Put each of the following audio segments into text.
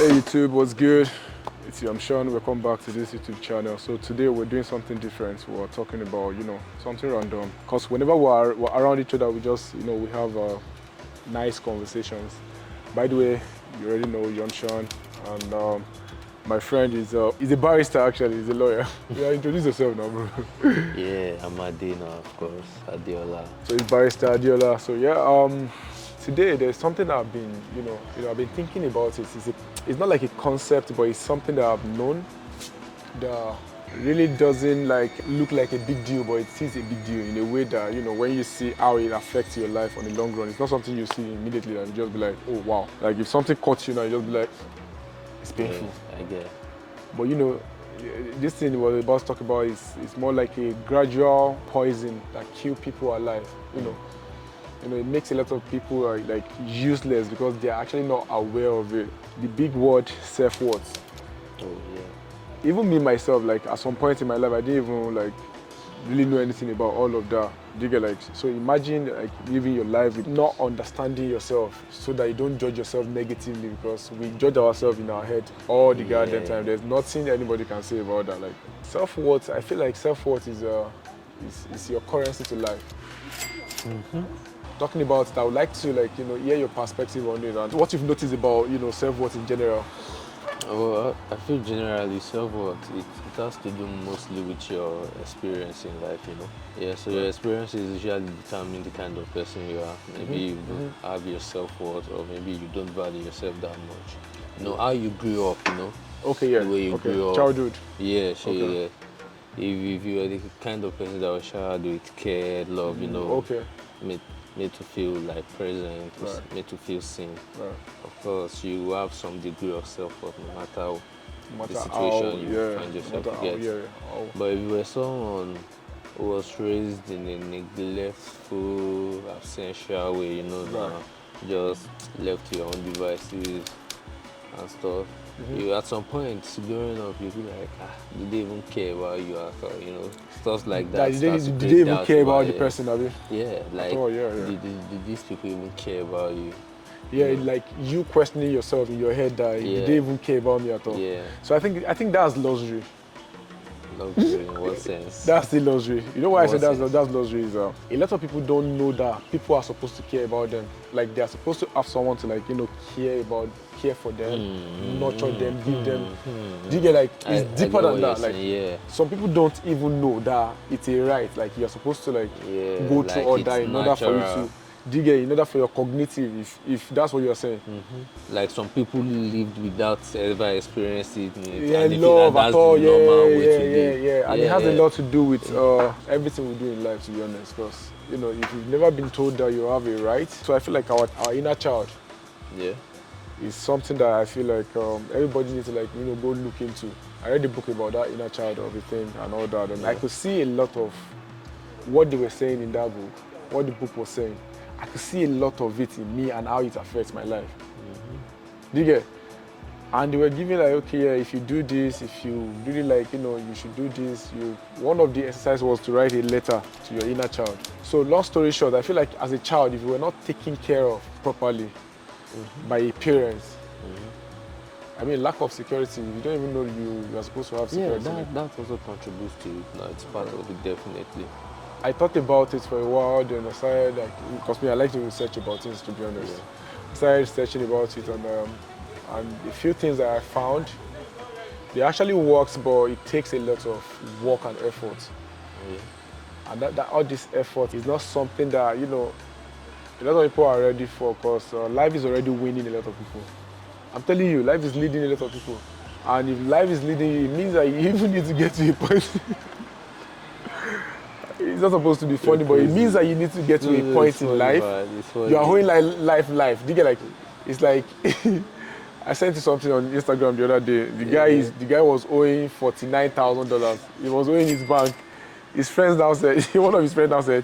Hey YouTube, what's good? It's you, I'm Sean. Welcome back to this YouTube channel. So today we're doing something different. We're talking about, something random. Because whenever we're around each other, we just, we have nice conversations. By the way, you already know I'm Sean, and my friend is he's a barrister actually. He's a lawyer. Yeah, introduce yourself now, bro. Yeah, I'm Adina, of course, Adiola. So it's barrister Adiola. So yeah, today there's something that I've been, I've been thinking about it. It's not like a concept, but it's something that I've known that really doesn't look like a big deal, but it is a big deal in a way that, when you see how it affects your life on the long run, it's not something you see immediately and you just be like, oh wow. Like if something caught you now, you just be like, it's painful. Yeah, I get it. But this thing we're about to talk about is more like a gradual poison that kills people alive, it makes a lot of people like useless because they're actually not aware of it. The big word self-worth. Oh yeah. Even me myself, like at some point in my life, I didn't even really know anything about all of that. Do you get so imagine living your life with not understanding yourself so that you don't judge yourself negatively, because we judge ourselves in our head all the goddamn time. There's nothing anybody can say about that. Like self-worth, I feel like self-worth is your currency to life. Mm-hmm. Talking about it, I would like to hear your perspective on it and what you've noticed about self-worth in general. Well, I feel generally self-worth, it has to do mostly with your experience in life, Yeah, so your experiences usually determine the kind of person you are. Maybe you don't have your self-worth, or maybe you don't value yourself that much. How you grew up, Okay, yeah. The way you grew up. Childhood. Yeah, sure, Okay. yeah. If you are the kind of person that was showered with care, love, Okay. made to feel like present, Right. made to feel seen. Right. Of course, you have some degree of self-worth no matter the situation how, you find yourself in. But if you were someone who was raised in a neglectful, absential way, just left to your own devices and stuff, you at some point growing up, you'll be like, did they even care about you at all, stuff like that. Did they even care about the person, Abi? Yeah, like, all, yeah. Did these people even care about you? Yeah, like you questioning yourself in your head that did they even care about me at all? Yeah. So I think that's luxury. Luxury in what sense? That's the luxury. You know why I said that's sense? luxury is a lot of people don't know that people are supposed to care about them. Like they're supposed to have someone to care for them, nurture them, give them. Do you get it's deeper than that? Some people don't even know that it's a right. Like you're supposed to go through all that in order for you to. Do you get in order for your cognitive, if that's what you're saying? Like some people lived without ever experiencing it. Yeah, and love that's at all. the normal way to Yeah. And it has a lot to do with everything we do in life, to be honest. Because if you've never been told that you have a right, so I feel like our inner child, is something that I feel like everybody needs to go look into. I read a book about that inner child of a thing and all that, and I could see a lot of what they were saying in that book, what the book was saying. I could see a lot of it in me and how it affects my life. Do you get? And they were giving if you do this, if you really you should do this. One of the exercises was to write a letter to your inner child. So long story short, I feel like as a child, if you were not taken care of properly by your parents, I mean, lack of security, you don't even know you are supposed to have security. Yeah, that also contributes to it. No, it's part of it, definitely. I thought about it for a while, then I started because I like to research about things, to be honest. I started researching about it, and a few things that I found, they actually works, but it takes a lot of work and effort. And that all this effort is not something that a lot of people are ready for, because life is already winning a lot of people. I'm telling you, life is leading a lot of people, and if life is leading you, it means that you even need to get to a point. It's not supposed to be funny, but it means that you need to get to a point in life. You are owing life. Do you get it's like I sent you something on Instagram the other day. The guy was owing $49,000. He was owing his bank. His friends now said, one of his friends now said,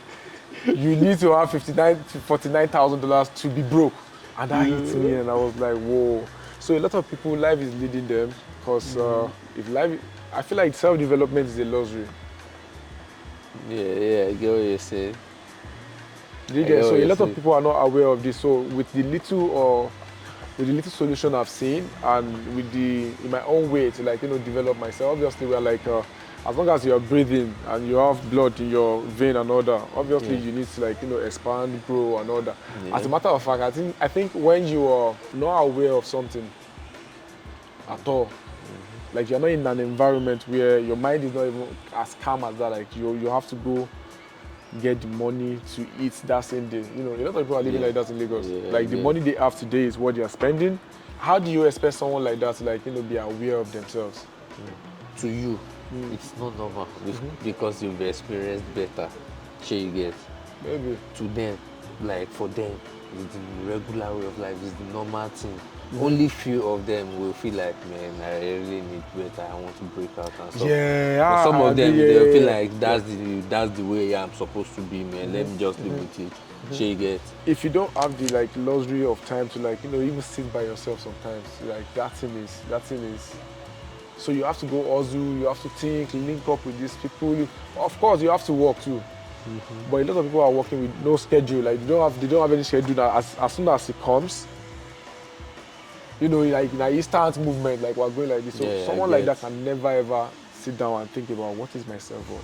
you need to have $49,000 to be broke. And that hit me, and I was like, whoa. So a lot of people, life is leading them, because I feel like self-development is a luxury. Yeah, I get what you're saying. So a lot of people are not aware of this. So with the little or with the little solution I've seen and with in my own way to like, develop myself. Obviously, we're like, as long as you're breathing and you have blood in your vein and all that, obviously you need to like, expand, grow and all that. As a matter of fact, I think when you are not aware of something at all, like you're not in an environment where your mind is not even as calm as that, like you have to go get the money to eat that same day. A lot of people are living like that in Lagos. Like the money they have today is what they are spending. How do you expect someone like that to like, be aware of themselves? To you, it's not normal because you've experienced better. Sure you get. Maybe. To them, like for them, it's the regular way of life, it's the normal thing. Only few of them will feel like, man, I really need better. I want to break out and stuff. But some of them, they'll feel like that's the way I'm supposed to be, man. Let me just live with it. Sure you get. If you don't have the like luxury of time to like, even sit by yourself sometimes, like that thing is. So you have to go hustle, you have to think, link up with these people. Of course, you have to work too. But a lot of people are working with no schedule. Like they don't have any schedule. As soon as it comes, like in an instant movement, like we're going like this. So someone like that can never ever sit down and think about what is my self-worth.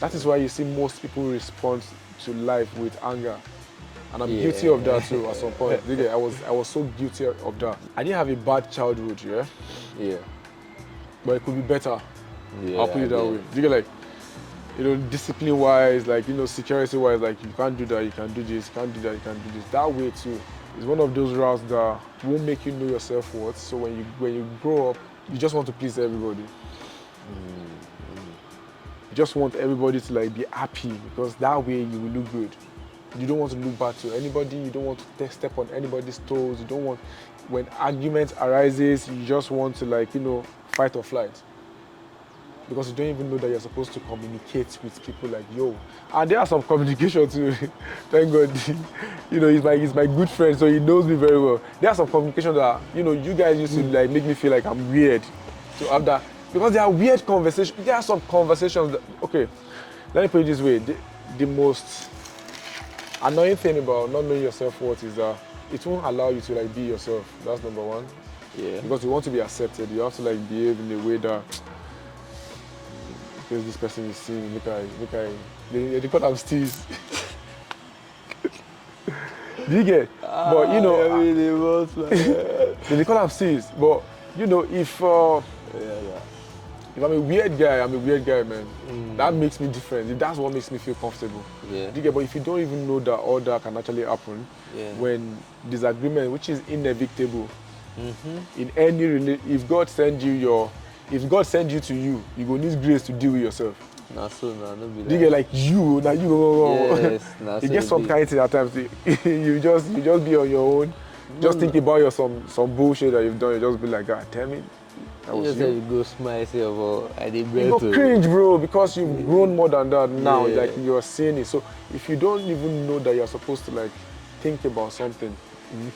That is why you see most people respond to life with anger. And I'm guilty of that too at some point. I was so guilty of that. I didn't have a bad childhood, Yeah. But it could be better. I'll put it that way. You get like, discipline-wise, like, security-wise, like you can't do that, you can do this, you can't do that, you can do this. That way too is one of those routes that won't make you know your self-worth. So when you grow up, you just want to please everybody. You just want everybody to like be happy because that way you will look good. You don't want to look bad to anybody. You don't want to step on anybody's toes. You don't want, when argument arises, you just want to like, fight or flight. Because you don't even know that you're supposed to communicate with people like, yo. And there are some communication too. Thank God. He's my good friend, so he knows me very well. There are some communication that, you guys used to like make me feel like I'm weird to have that. Because there are weird conversations. There are some conversations that, okay, let me put it this way. The most annoying thing about not knowing your self-worth is that it won't allow you to like be yourself. That's number one. Yeah. Because you want to be accepted. You have to like behave in a way that because this person is seeing, they call them steez. Do you get? But they call them steez. But if I'm a weird guy, man. That makes me different. That's what makes me feel comfortable. Yeah. Do you get? But if you don't even know that all that can actually happen, when disagreement, which is inevitable, in any if God sends you to you, you go need grace to deal with yourself. Nah, so nah, don't be Do you get like you? Yes, nah, you get some kind of thing at times. You just be on your own. Just think about some bullshit that you've done. You just be like, God damn it. That was you. You go smile yourself. You go cringe, bro, because you've grown more than that now. Like you're seeing it. So if you don't even know that you're supposed to like think about something,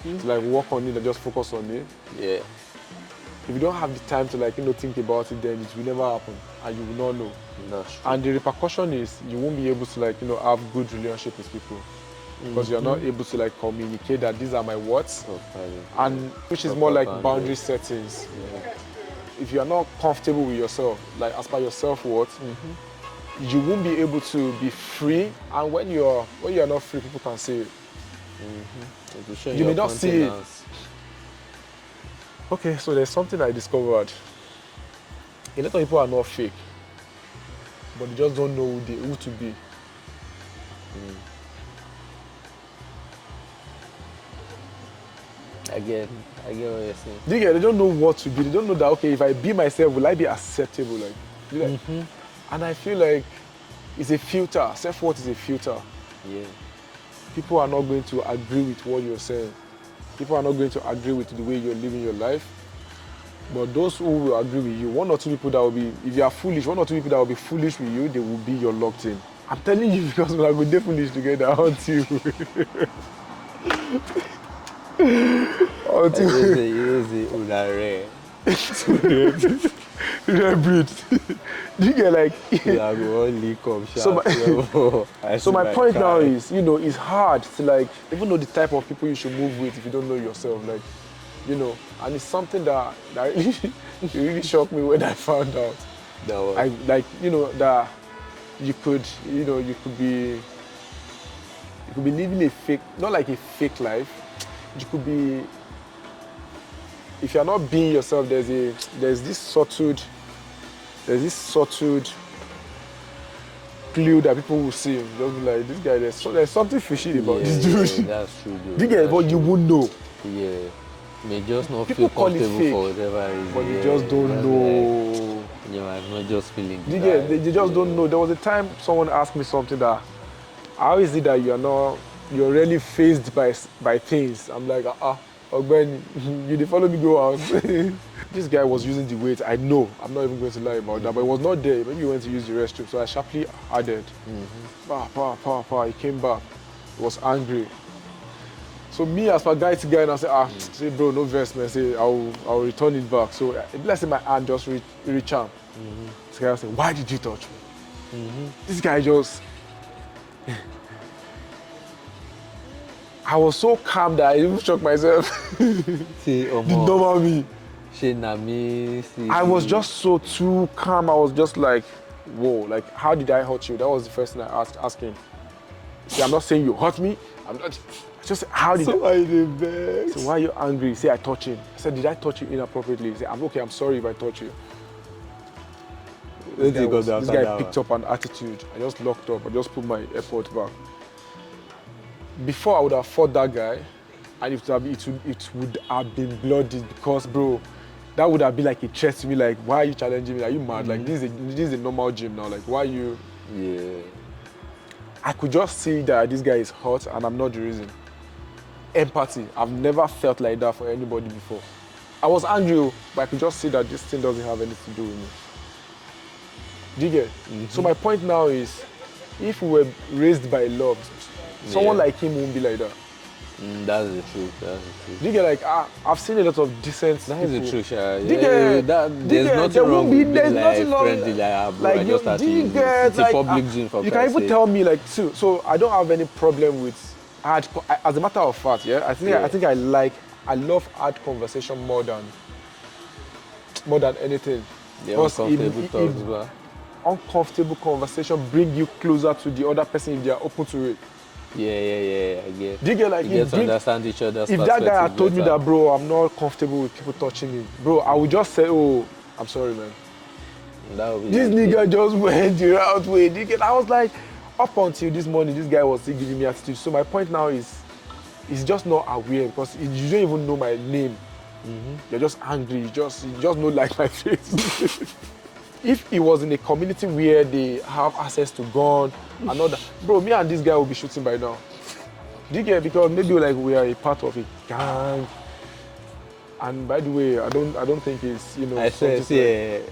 to like work on it and just focus on it. Yeah. If you don't have the time to like think about it, then it will never happen, and you will not know. That's true. And the repercussion is you won't be able to like have good relationship with people because you're not able to like communicate that these are my words, and which is more like boundary settings. Yeah. If you are not comfortable with yourself, like as per your self-worth, you won't be able to be free. And when you are not free, people can see it. You may not see it. Okay, so there's something I discovered. A lot of people are not fake, but they just don't know who to be. I get what you're saying. They don't know what to be. They don't know that, okay, if I be myself, will I be acceptable? Like, and I feel like it's a filter. Self-worth is a filter. Yeah. People are not going to agree with what you're saying. People are not going to agree with the way you're living your life. But those who will agree with you, one or two people that will be, if you are foolish, one or two people that will be foolish with you, they will be your locked in. I'm telling you because we are going to be foolish together, aren't you? You say, rare. Rare breed. You get like. Yeah, go only come so my point now is, you know, it's hard to like even know the type of people you should move with if you don't know yourself, like, you know, and it's something that it really shocked me when I found out. I like, you know, that you could be living a fake, not like a fake life. You could be, if you're not being yourself, there's this subtle clue that people will see. They'll be like, this guy, there's something fishy about this dude. Yeah, that's true, dude. You get, but you won't know. Yeah. May just not people feel comfortable for whatever reason. But you just don't know. Like, you know, I'm not just feeling you get, they just don't know. There was a time someone asked me something that, how is it that you're really faced by things? I'm like, Ogben, you follow me go out. This guy was using the weight. I know, I'm not even going to lie about that, but it was not there. Maybe he went to use the restroom, so I sharply added. He came back. He was angry. So me as my guy to guy, and I say, say bro, no verse, man. Say I'll return it back. So let's say my hand just reach out. This guy said, why did you touch me? This guy just. I was so calm that I even shocked myself. See, the normal me. I was just so too calm. I was just like, whoa, like, how did I hurt you? That was the first thing I asked him. See, I'm not saying you hurt me. I'm not. Just how did so I did that. So why are you angry? Say I touched him. I said, did I touch you inappropriately? Say, I'm okay. I'm sorry if I touched you. This guy picked up an attitude. I just locked up. I just put my AirPod back. Before I would have fought that guy, and it would have been bloody because, bro, that would have been like a threat to me. Like, why are you challenging me? Are you mad? Like, this is a normal gym now. Like, why are you? Yeah. I could just see that this guy is hurt, and I'm not the reason. Empathy. I've never felt like that for anybody before. I was angry, but I could just see that this thing doesn't have anything to do with me. Do you get? So my point now is, if we were raised by love, someone like him won't be like that. That's the truth. Do you get, like, I've seen a lot of decent people. That's the truth, There's nothing wrong with being like friendly, like you get, it's a public gym for you can even tell me, like, so I don't have any problem with as a matter of fact, I think I love hard conversation more than anything. Uncomfortable talks, bro. Uncomfortable conversation bring you closer to the other person if they are open to it. Yeah, I get. Do you get, like, you get to understand each other's if that guy had told me that, bro, I'm not comfortable with people touching me, bro, I would just say, oh, I'm sorry, man. This nigga just went the right way. Do you get? I was like, up until this morning, this guy was still giving me attitude. So my point now is, he's just not aware because you don't even know my name. You're just angry. You just don't like my face. If he was in a community where they have access to gun and all that, bro, me and this guy will be shooting by now. Do you get? Because maybe like we are a part of a gang. And by the way, I don't think it's, you know. I said,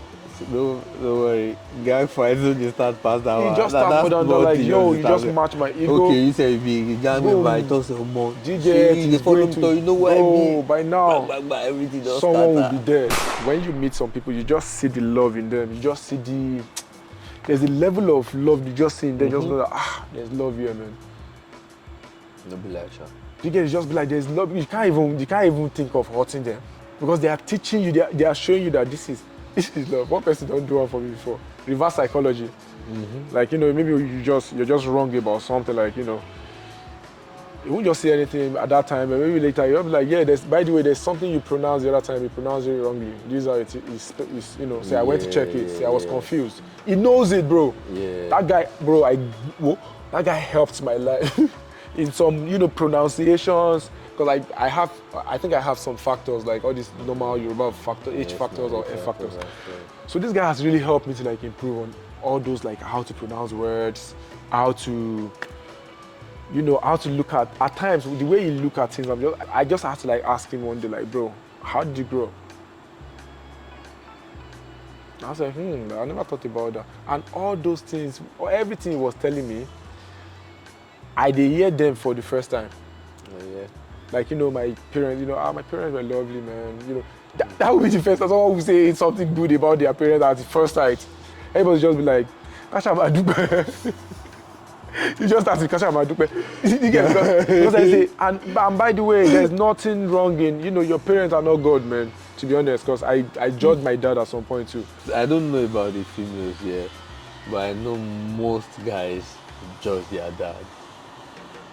don't worry. Gang fights don't just start past that one. You just start for them, like, yo, you just match my ego. Okay, you say if you gang member, I talk so more. DJ, you know what I mean? By now, everything just someone will be there. When you meet some people, you just see the love in them. You just see there's a level of love you just see in them. Just know that, there's love here, man. No be like that. You just be like, there's love. You can't even think of hurting them because they are teaching you. They are showing you that this is love. One person don't do one for me before. Reverse psychology. Like, you know, maybe you're just wrong about something. Like, you know, you won't just say anything at that time, and maybe later you'll be like, yeah, by the way, there's something you pronounced the other time. You pronounced it wrongly. This is how it is. You know, say I went to check it. Say I was confused. He knows it, bro. Yeah. That guy, bro. That guy helped my life in some, you know, pronunciations. Because I think I have some factors, like all these normal Yoruba factors, H factors or F factors. Right. So this guy has really helped me to like improve on all those, like how to pronounce words, how to, you know, how to look at times, the way you look at things, I just had to like ask him one day, like, bro, how did you grow up? I was like, I never thought about that. And all those things, or everything he was telling me, I did hear them for the first time. Oh, yeah. Like, you know, my parents, you know, my parents were lovely, man. You know, That would be the first time someone will say something good about their parents at the first sight. Everybody just be like, Kasha Madupe. You just start to Kasha Madupe. Because I say, and by the way, there's nothing wrong in, your parents are not God, man, to be honest, because I judged my dad at some point too. I don't know about the females yet, but I know most guys judge their dad.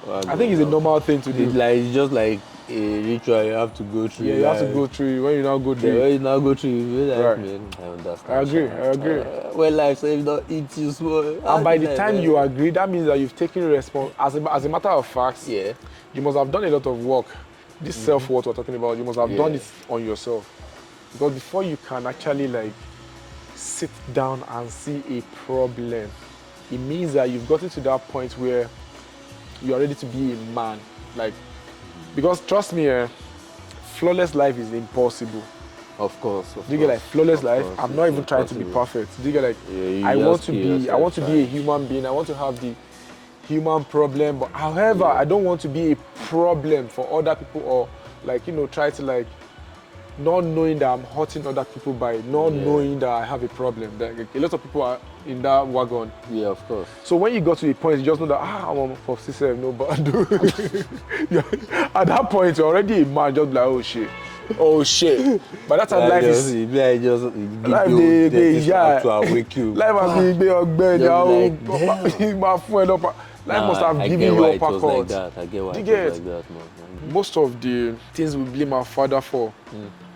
I think it's a normal thing to do. It's just like a ritual you have to go through. Yeah, you have to go through. When you now go through. When you now go through, you like, right. Man, I understand. I agree. When life says not eat you small. And by the time you agree, that means that you've taken response. As a matter of fact, you must have done a lot of work. This self-worth we're talking about, you must have done it on yourself. Because before you can actually sit down and see a problem, it means that you've gotten to that point where you are ready to be a man. Because trust me, flawless life is impossible. Of course. Do you get flawless life? I'm not even trying to be perfect. Do you get I want to be a human being. I want to have the human problem. But however, I don't want to be a problem for other people or try to not knowing that I'm hurting other people by not knowing that I have a problem. A lot of people are in that wagon. Yeah, of course. So when you got to the point, you just know that I'm on for system, no bad. At that point, you're already a man, just like, oh shit. But that's how life is. Life to awake you. Life has been life must have given you upper cut. I get why it was like that, man. Most of the things we blame our father for,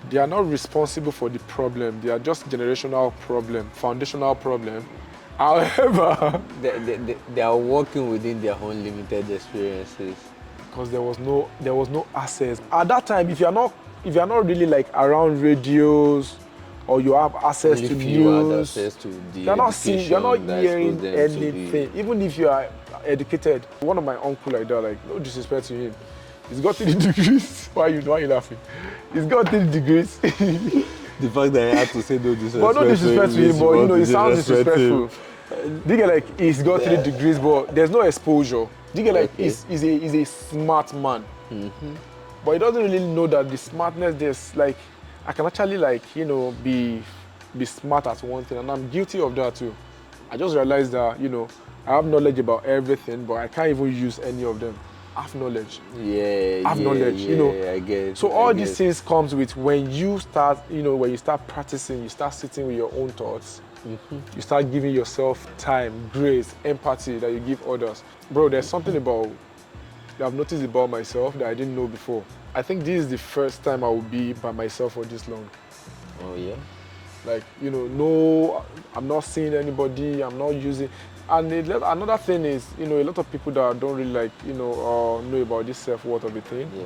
they are not responsible for the problem. They are just generational problem, foundational problem. However, they are working within their own limited experiences. Because there was no access at that time. If you are not really around radios, or you have access to news, you're not seeing, you're not hearing anything. Even if you are educated, one of my uncle like that, no disrespect to him, he's got 3 degrees. Why are you laughing? He's got 3 degrees. The fact that I had to say no disrespect. But no disrespect to him, but it sounds disrespectful. Do you get he's got 3 degrees, but there's no exposure. Do you get he's a smart man. But he doesn't really know that the smartness there's I can actually be smart at one thing, and I'm guilty of that too. I just realized that I have knowledge about everything, but I can't even use any of them. I have knowledge. Knowledge. I get it. So all these things comes with when you start, when you start practicing, you start sitting with your own thoughts. You start giving yourself time, grace, empathy that you give others. Bro, there's something that I've noticed about myself that I didn't know before. I think this is the first time I will be by myself for this long. Oh yeah? No, I'm not seeing anybody, I'm not using. And another thing is, a lot of people that don't really know about this self-worth of a thing. Yeah.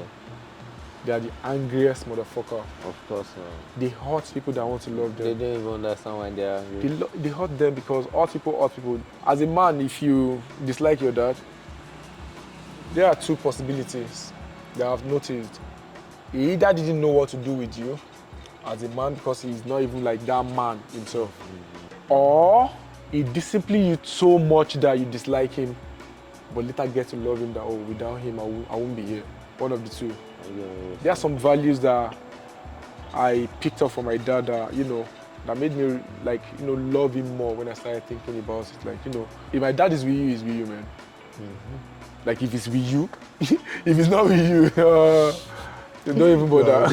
They are the angriest motherfucker. Of course. They hurt people that want to love them. They don't even understand why they are angry. They hurt them because hurt people. As a man, if you dislike your dad, there are 2 possibilities that I've noticed. He either didn't know what to do with you as a man because he's not even like that man himself. Or he disciplined you so much that you dislike him, but later get to love him that, without him, I won't be here. One of the 2. There are some values that I picked up from my dad that, that made me love him more when I started thinking about it. If my dad is with you, he's with you, man. If it's with you, if it's not with you, don't even bother.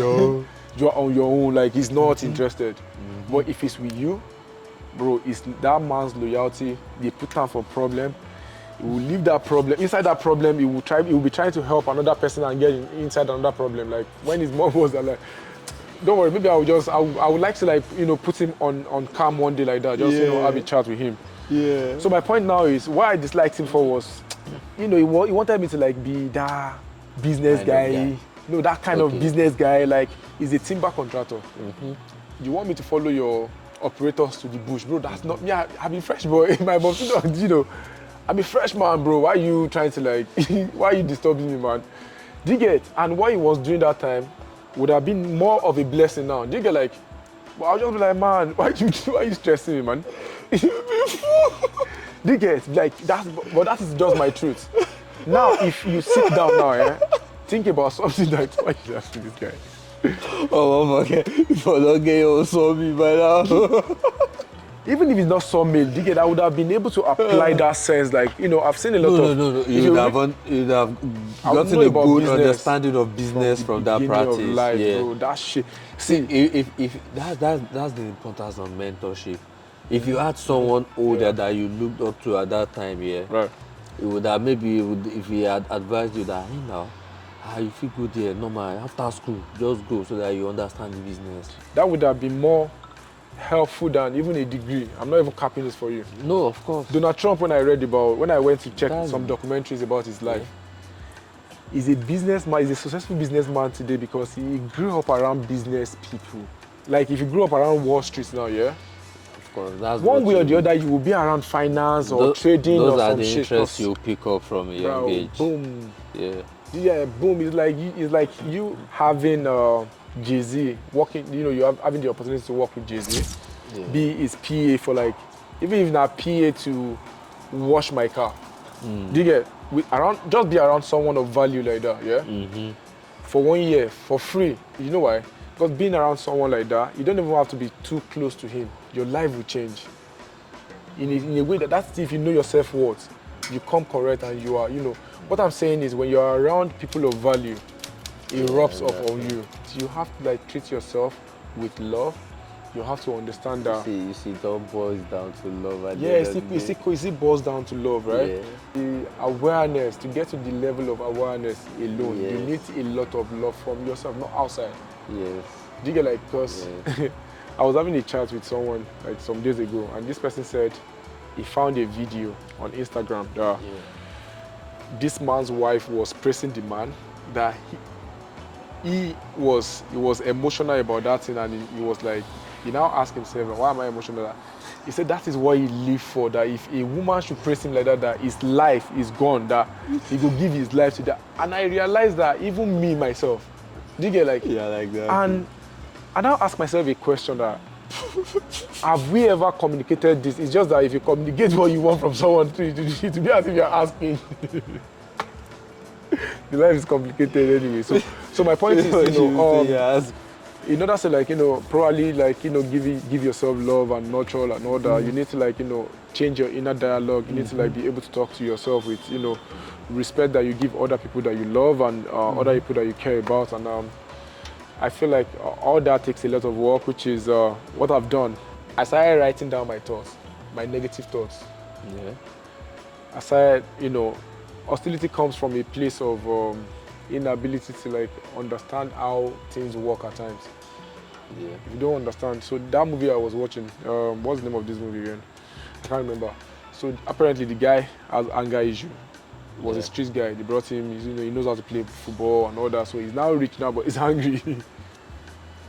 You're on your own, he's not interested. But if it's with you, bro, it's that man's loyalty. They put down for problem. He will leave that problem. Inside that problem, he will be trying to help another person and get inside another problem. When his mom was don't worry, maybe I would like to put him on calm one day like that. Just have a chat with him. Yeah. So my point now is why I disliked him for was, he wanted me to be that business guy. That kind of business guy. He's a timber contractor. You want me to follow your operators to the bush, bro? That's not me. I've been fresh, boy. My mom, I'm a fresh man, bro. Why are you trying to why are you disturbing me, man? Do you get? And what he was doing that time would have been more of a blessing now. Do you get well, I'll just be like, man, why are you stressing me, man? Do you get? But that is just my truth. Now, if you sit down now, think about something why you asking this guy? Oh, okay. For don't get your me by now. Even if it's not soulmate, I would have been able to apply that sense. Like, I've seen a lot of. No. You'd have gotten a good understanding of business from that practice. Of life, bro. That shit. See, if that's the importance of mentorship. If you had someone older that you looked up to at that time, right, it would have maybe if he had advised you that, hey now, you feel good there, normal, after school, just go so that you understand the business. That would have been more helpful than even a degree. I'm not even capping this for you. No, of course. Donald Trump, when I went to check some documentaries about his life, he's a businessman, he's a successful businessman today because he grew up around business people. Like if you grew up around Wall Street now, of course, that's one way or the other, you will be around finance or trading or some shit. Those are the interests you pick up from a young age. Boom. Yeah, boom. It's like you having Jay-Z working, you have having the opportunity to work with Jay-Z, be his PA for like, even if not PA to wash my car. Do you get? Just be around someone of value like that, for 1 year, for free. You know why? Because being around someone like that, you don't even have to be too close to him. Your life will change. In a way that's if you know your self-worth, you come correct and you are, What I'm saying is when you're around people of value, it rubs off on you. So you have to treat yourself with love. You have to understand that. You see, it all boils down to love. It boils down to love, right? Yeah. The awareness, to get to the level of awareness alone, you need a lot of love from yourself, not outside. Yes. Do you get because I was having a chat with someone some days ago, and this person said he found a video on Instagram that this man's wife was praising the man, that he was emotional about that thing, and he was like, he now asked himself, why am I emotional? He said that is what he lived for, that if a woman should praise him like that, that his life is gone, that he will give his life to that. And I realized that even me, myself, do you get like that. And I now ask myself a question that, have we ever communicated this? It's just that if you communicate what you want from someone, to be as if you're asking. The life is complicated anyway. So my point is, in order to probably give yourself love and nurture and all that, you need to change your inner dialogue. You need to be able to talk to yourself with respect that you give other people that you love and other people that you care about. And I feel like all that takes a lot of work, which is what I've done. I started writing down my thoughts, my negative thoughts. Yeah. I started, hostility comes from a place of inability to understand how things work at times. Yeah. If you don't understand, so that movie I was watching, what's the name of this movie again? I can't remember. So apparently the guy has anger issue. He was a street guy. They brought him. He knows how to play football and all that. So he's now rich now, but he's hungry.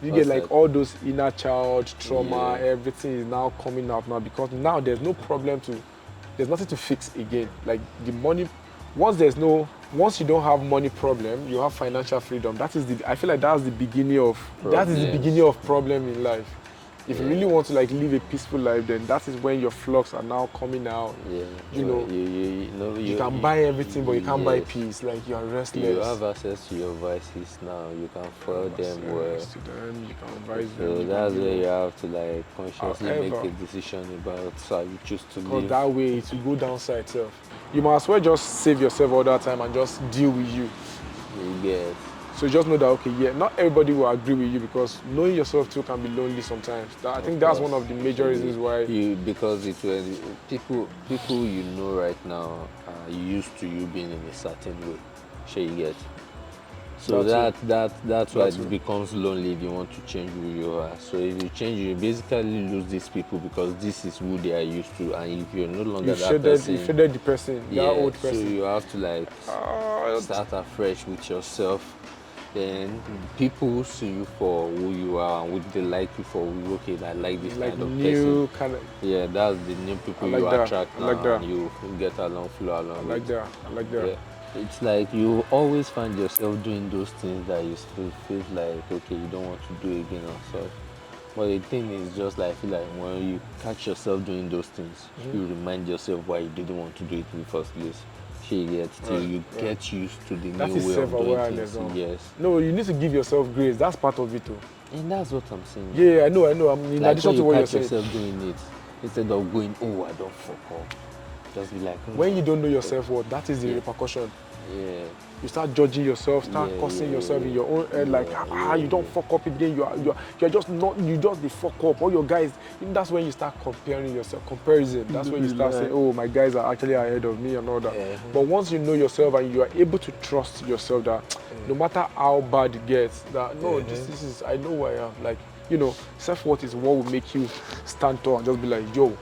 You get all those inner child trauma, everything is now coming out now because now there's no problem there's nothing to fix again. Like the money, once you don't have money problem, you have financial freedom. I feel like that's the beginning of problem in life. If you really want to live a peaceful life, then that is when your flocks are now coming out. Yeah. You can buy everything, but you can't buy peace. Like you are restless. You have access to your vices now. You can foil them well. To them, you can advise them. So that's where you have to consciously make a decision about how you choose to live. Because that way it will go downside self. You might as well just save yourself all that time and just deal with you. Yeah. So just know that, not everybody will agree with you because knowing yourself too can be lonely sometimes. I think that's one of the major reasons why. Because people right now are used to you being in a certain way. Sure you get. So that's why it becomes lonely if you want to change who you are. So if you change, you basically lose these people because this is who they are used to, and if you're no longer person, you shaded the person, that old person. So you have to start afresh with yourself. Then people see you for who you are and what they like you for. Okay, I like this kind of person. Yeah, that's the new people you attract now, and you get along, flow along. I like that. Yeah. It's like you always find yourself doing those things that you feel like you don't want to do again or so. But the thing is just I feel like when you catch yourself doing those things, you remind yourself why you didn't want to do it in the first place. you get till you get used to the that new is way of doing self-awareness. things. Yes. No, you need to give yourself grace. That's part of it too. And that's what I'm saying. Yeah, I know. I'm in Like addition when to you what you're catch saying. yourself doing it, instead of going, oh, I don't fuck up. Just be like, when you don't know yourself, what that is the repercussion. Yeah. You start judging yourself, start cursing yourself in your own head, like you don't fuck up again. You're just not. You just the fuck up. All your guys. That's when you start comparing yourself. Comparison. That's when you start saying, oh, my guys are actually ahead of me and all that. But once you know yourself and you are able to trust yourself, that no matter how bad it gets, that no, this is. I know who I am. Like, you know, self-worth is what will make you stand tall and just be like, yo,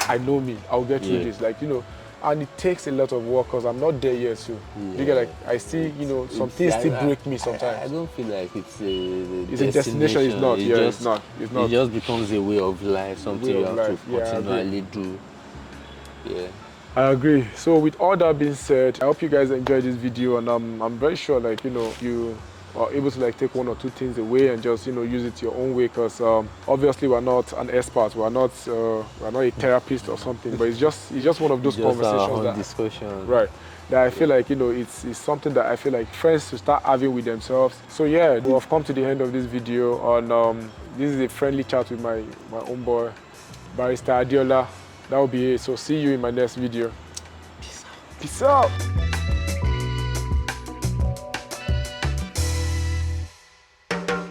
I know me. I'll get through this. Like, you know. And it takes a lot of work because I'm not there yet too. You get, like, I still, you know, some things still break me sometimes. I don't feel like it's a destination. It's not. It's not. It just becomes a way of life, something you have to continually do. Yeah. I agree. So with all that being said, I hope you guys enjoyed this video, and I'm very sure, like, you know, you are able to like take one or two things away and just, you know, use it your own way, because obviously we're not an expert, we're not a therapist or something, but it's just one of those conversations discussion. Right, that I feel like, you know, it's something that I feel like friends should start having with themselves. So yeah, we've come to the end of this video, and this is a friendly chat with my own boy, Barrister Adiola. That will be it. So see you in my next video. Peace out.